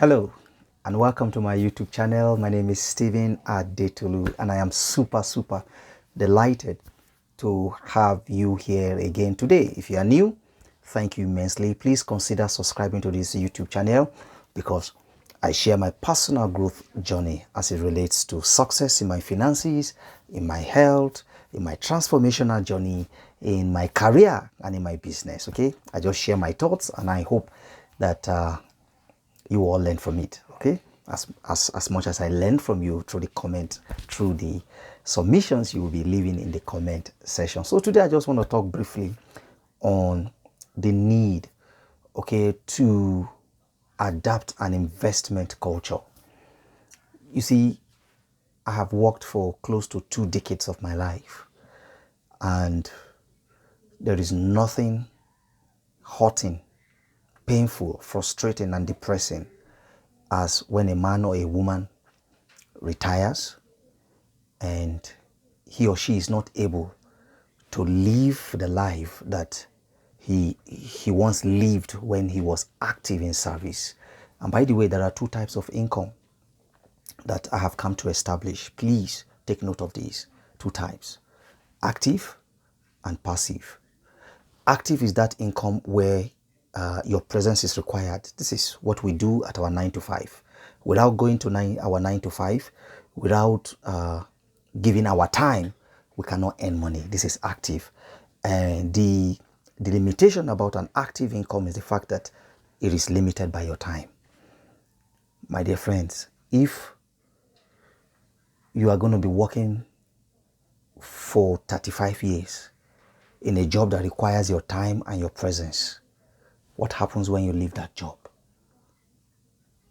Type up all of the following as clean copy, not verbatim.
Hello and welcome to my YouTube channel. My name is Stephen Adetolu and I am super delighted to have you here again today. If you are new, thank you immensely. Please consider subscribing to this YouTube channel because I share my personal growth journey as it relates to success in my finances, in my health, in my transformational journey, in my career and in my business. Okay, I just share my thoughts and I hope that you all learn from it. Okay, as much as I learn from you through the comment, through the submissions you will be leaving in the comment section. So today I just want to talk briefly on the need, okay, to adapt an investment culture. You see, I have worked for close to 2 decades of my life, and there is nothing hurting, painful, frustrating, and depressing as when a man or a woman retires and he or she is not able to live the life that he once lived when he was active in service. And by the way, there are 2 types of income that I have come to establish. Please take note of these 2 types: active and passive. Active is that income where your presence is required. This is what we do at our 9 to 5. Without going to our 9 to 5, without giving our time, we cannot earn money. This is active. And the limitation about an active income is the fact that it is limited by your time. My dear friends, if you are going to be working for 35 years in a job that requires your time and your presence, what happens when you leave that job?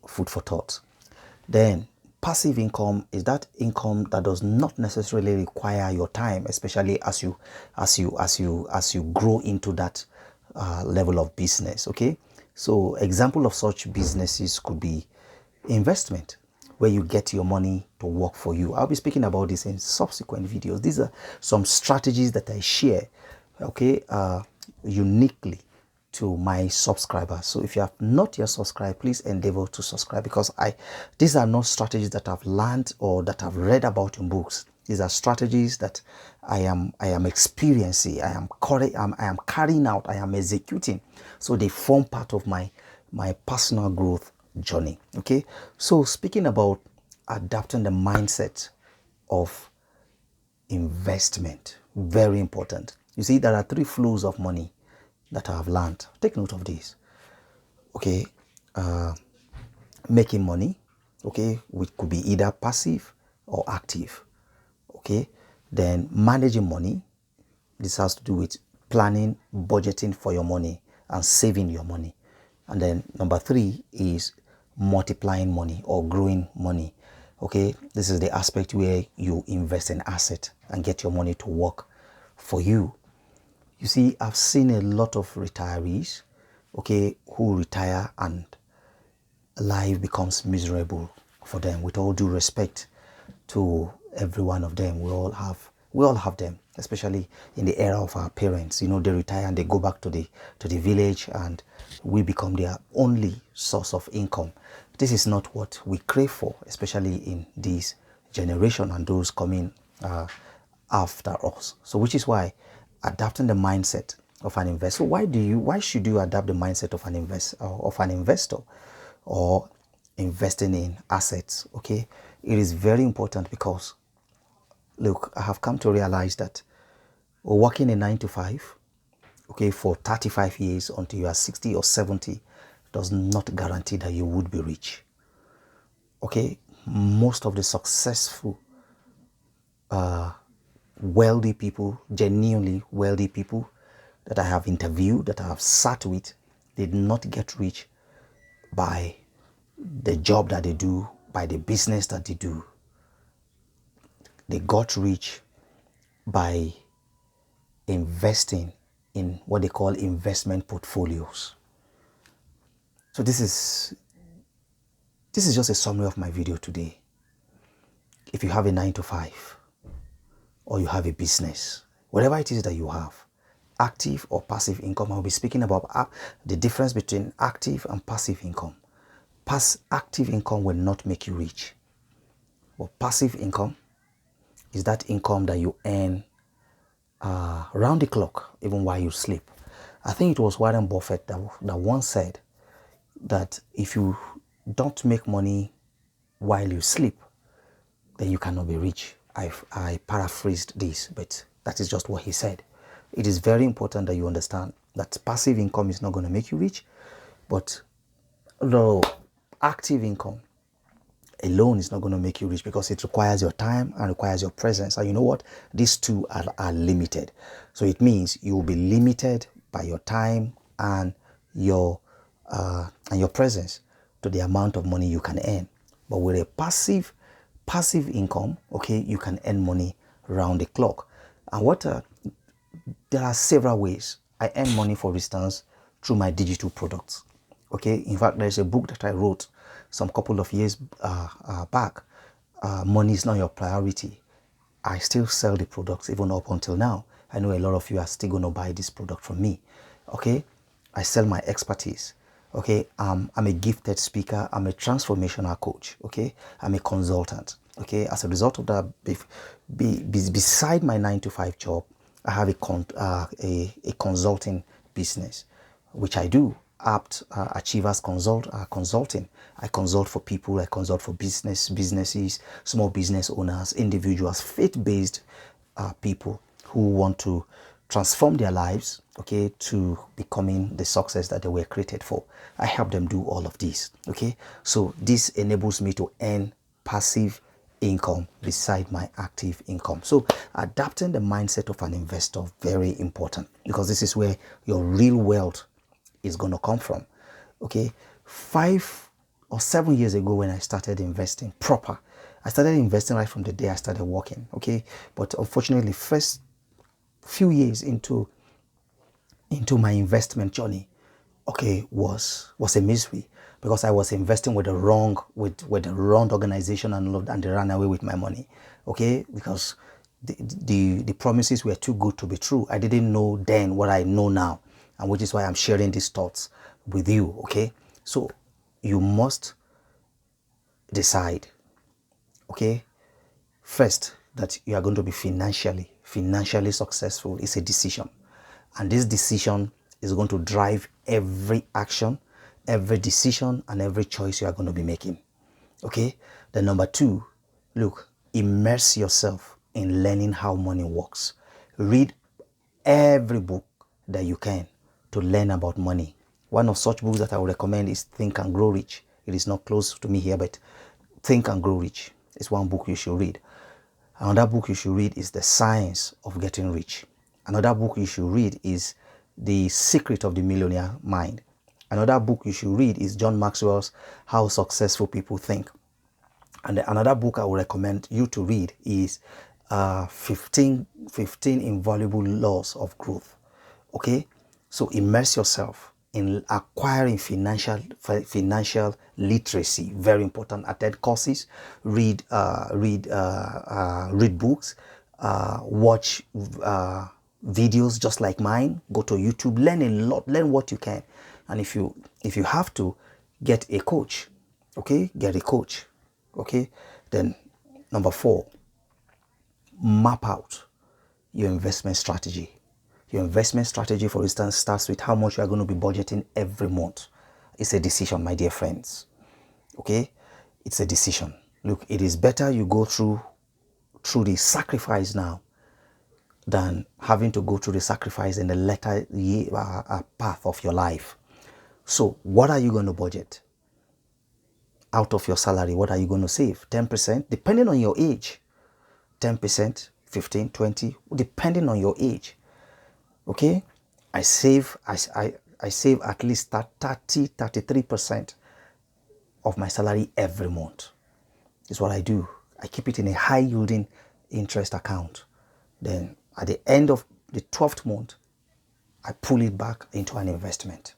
Food for thought. Then passive income is that income that does not necessarily require your time, especially as you grow into that level of business. Okay, so example of such businesses could be investment, where you get your money to work for you. I'll be speaking about this in subsequent videos. These are some strategies that I share, okay, uniquely to my subscribers. So if you have not yet subscribed, please endeavor to subscribe, because these are not strategies that I've learned or that I've read about in books. These are strategies that I am experiencing, I am carrying out, I am executing. So they form part of my personal growth journey. Okay, so speaking about adapting the mindset of investment, very important. You see, there are 3 flows of money that I have learned. Take note of this. Okay, making money, okay, which could be either passive or active. Okay, then managing money. This has to do with planning, budgeting for your money and saving your money. And then number 3 is multiplying money or growing money. Okay, this is the aspect where you invest in asset and get your money to work for you. You see, I've seen a lot of retirees, okay, who retire and life becomes miserable for them. With all due respect to every one of them, we all have them, especially in the era of our parents. You know, they retire and they go back to the village and we become their only source of income. This is not what we crave for, especially in this generation and those coming after us. So which is why adapting the mindset of an investor. Why should you adapt the mindset of an investor or investing in assets? Okay, it is very important because look, I have come to realize that working a 9 to 5, okay, for 35 years until you are 60 or 70 does not guarantee that you would be rich. Okay, most of the successful wealthy people, genuinely wealthy people that I have interviewed, that I have sat with, did not get rich by the job that they do, by the business that they do. They got rich by investing in what they call investment portfolios. So this is just a summary of my video today. If you have a 9 to 5 or you have a business, whatever it is that you have, active or passive income, I'll be speaking about the difference between active and passive income. Active income will not make you rich. But passive income is that income that you earn round the clock, even while you sleep. I think it was Warren Buffett that once said that if you don't make money while you sleep, then you cannot be rich. I paraphrased this, but that is just what he said. It is very important that you understand that passive income is not going to make you rich, but the active income alone is not going to make you rich because it requires your time and requires your presence. And you know what? These two are limited. So it means you will be limited by your time and your presence to the amount of money you can earn. But with a passive income, okay, you can earn money round the clock. And there are several ways I earn money, for instance, through my digital products. Okay, in fact, there's a book that I wrote some couple of years back. Money is not your priority. I still sell the products even up until now. I know a lot of you are still going to buy this product from me. Okay, I sell my expertise. Okay, I'm a gifted speaker. I'm a transformational coach. Okay, I'm a consultant. Okay, as a result of that, beside my 9 to 5 job, I have a consulting business, which I do. Achievers consulting. I consult for people. I consult for businesses, small business owners, individuals, faith-based people who want to transform their lives, okay, to becoming the success that they were created for. I help them do all of this. Okay, so this enables me to earn passive income beside my active income. So adapting the mindset of an investor, very important, because this is where your real wealth is going to come from. Okay, 5 or 7 years ago, when I started investing proper, I started investing right from the day I started working. Okay, but unfortunately, first few years into my investment journey, okay, was a misery, because I was investing with the wrong organization, and they ran away with my money. Okay, because the promises were too good to be true. I didn't know then what I know now, and which is why I'm sharing these thoughts with you. Okay, so you must decide, okay, first, that you are going to be financially successful. Is a decision, and this decision is going to drive every action, every decision, and every choice you are going to be making. Okay, then number two, look, immerse yourself in learning how money works. Read every book that you can to learn about money. One of such books that I would recommend is Think and Grow Rich. It is not close to me here, but Think and Grow Rich is one book you should read. Another book you should read is The Science of Getting Rich. Another book you should read is The Secret of the Millionaire Mind. Another book you should read is John Maxwell's How Successful People Think. And another book I would recommend you to read is 15 Invaluable Laws of Growth. Okay, so immerse yourself in acquiring financial literacy. Very important. Attend courses, read books, watch videos just like mine. Go to YouTube, learn a lot, learn what you can, and if you have to, get a coach. Okay, get a coach. Okay, then number 4, map out your investment strategy. Your investment strategy, for instance, starts with how much you are going to be budgeting every month. It's a decision, my dear friends. Okay, it's a decision. Look, it is better you go through the sacrifice now than having to go through the sacrifice in the latter path of your life. So what are you going to budget? Out of your salary, what are you going to save? 10%, depending on your age. 10%, 15, 20, depending on your age. Okay, I save at least 33% of my salary every month. Is what I do. I keep it in a high yielding interest account. Then at the end of the 12th month, I pull it back into an investment.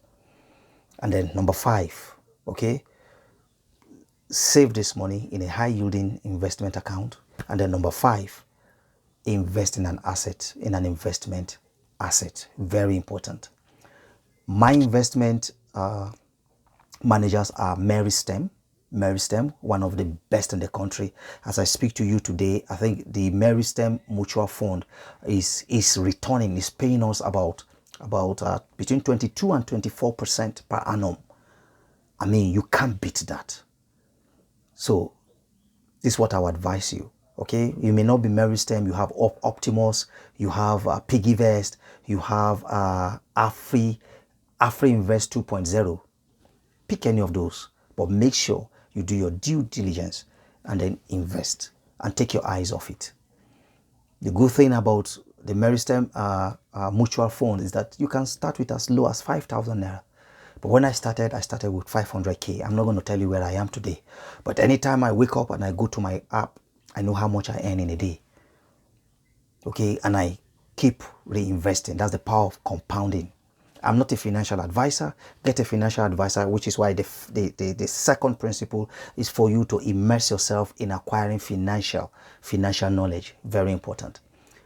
And then number 5, okay, save this money in a high yielding investment account. And then number 5, invest in an investment asset. Very important. My investment managers are Mary Stem, one of the best in the country. As I speak to you today, I think the Mary Stem Mutual Fund is returning, is paying us about between 22 and 24% per annum. I mean, you can't beat that. So this is what I would advise you. Okay, you may not be Mary Stem, you have Optimus, you have Piggyvest, you have Afri Invest 2.0. Pick any of those, but make sure you do your due diligence and then invest and take your eyes off it. The good thing about the Mary Stem mutual fund is that you can start with as low as 5,000 naira. But when I started with 500k. I'm not going to tell you where I am today, but anytime I wake up and I go to my app, I know how much I earn in a day. Okay, and I keep reinvesting. That's the power of compounding. I'm not a financial advisor. Get a financial advisor, which is why the second principle is for you to immerse yourself in acquiring financial knowledge. Very important.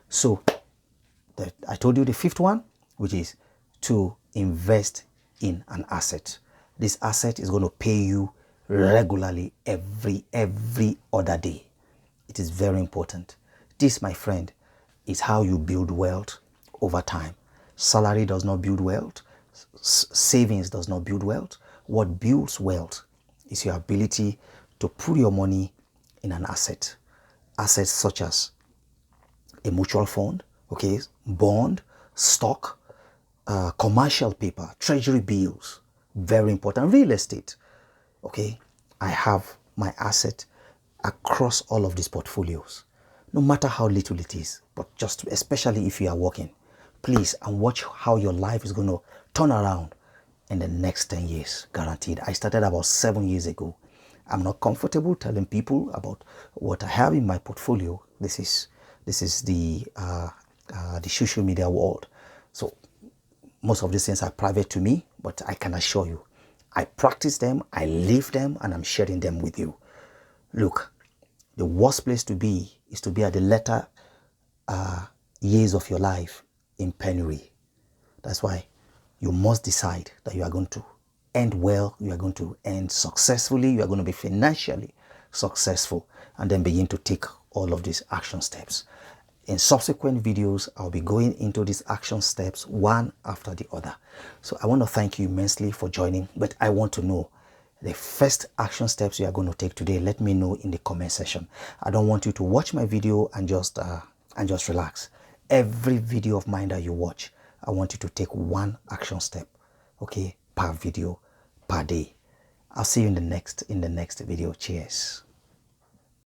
So I told you the fifth one, which is to invest in an asset. This asset is going to pay you regularly every other day. It is very important. This, my friend, is how you build wealth over time. Salary does not build wealth. Savings does not build wealth. What builds wealth is your ability to put your money in an asset. Assets such as a mutual fund, okay, bond, stock, commercial paper, treasury bills, very important, real estate. Okay, I have my asset across all of these portfolios, no matter how little it is, but just especially if you are working, please, and watch how your life is going to turn around in the next 10 years, guaranteed. I started about 7 years ago. I'm not comfortable telling people about what I have in my portfolio. This is the social media world. So most of these things are private to me, but I can assure you, I practice them, I live them, and I'm sharing them with you. Look, the worst place to be is to be at the latter years of your life in penury. That's why you must decide that you are going to end well, you are going to end successfully, you are going to be financially successful, and then begin to take all of these action steps. In subsequent videos, I'll be going into these action steps one after the other. So I want to thank you immensely for joining, but I want to know the first action steps you are going to take today. Let me know in the comment section. I don't want you to watch my video and just relax. Every video of mine that you watch, I want you to take one action step, okay, per video, per day. I'll see you in the next video. Cheers.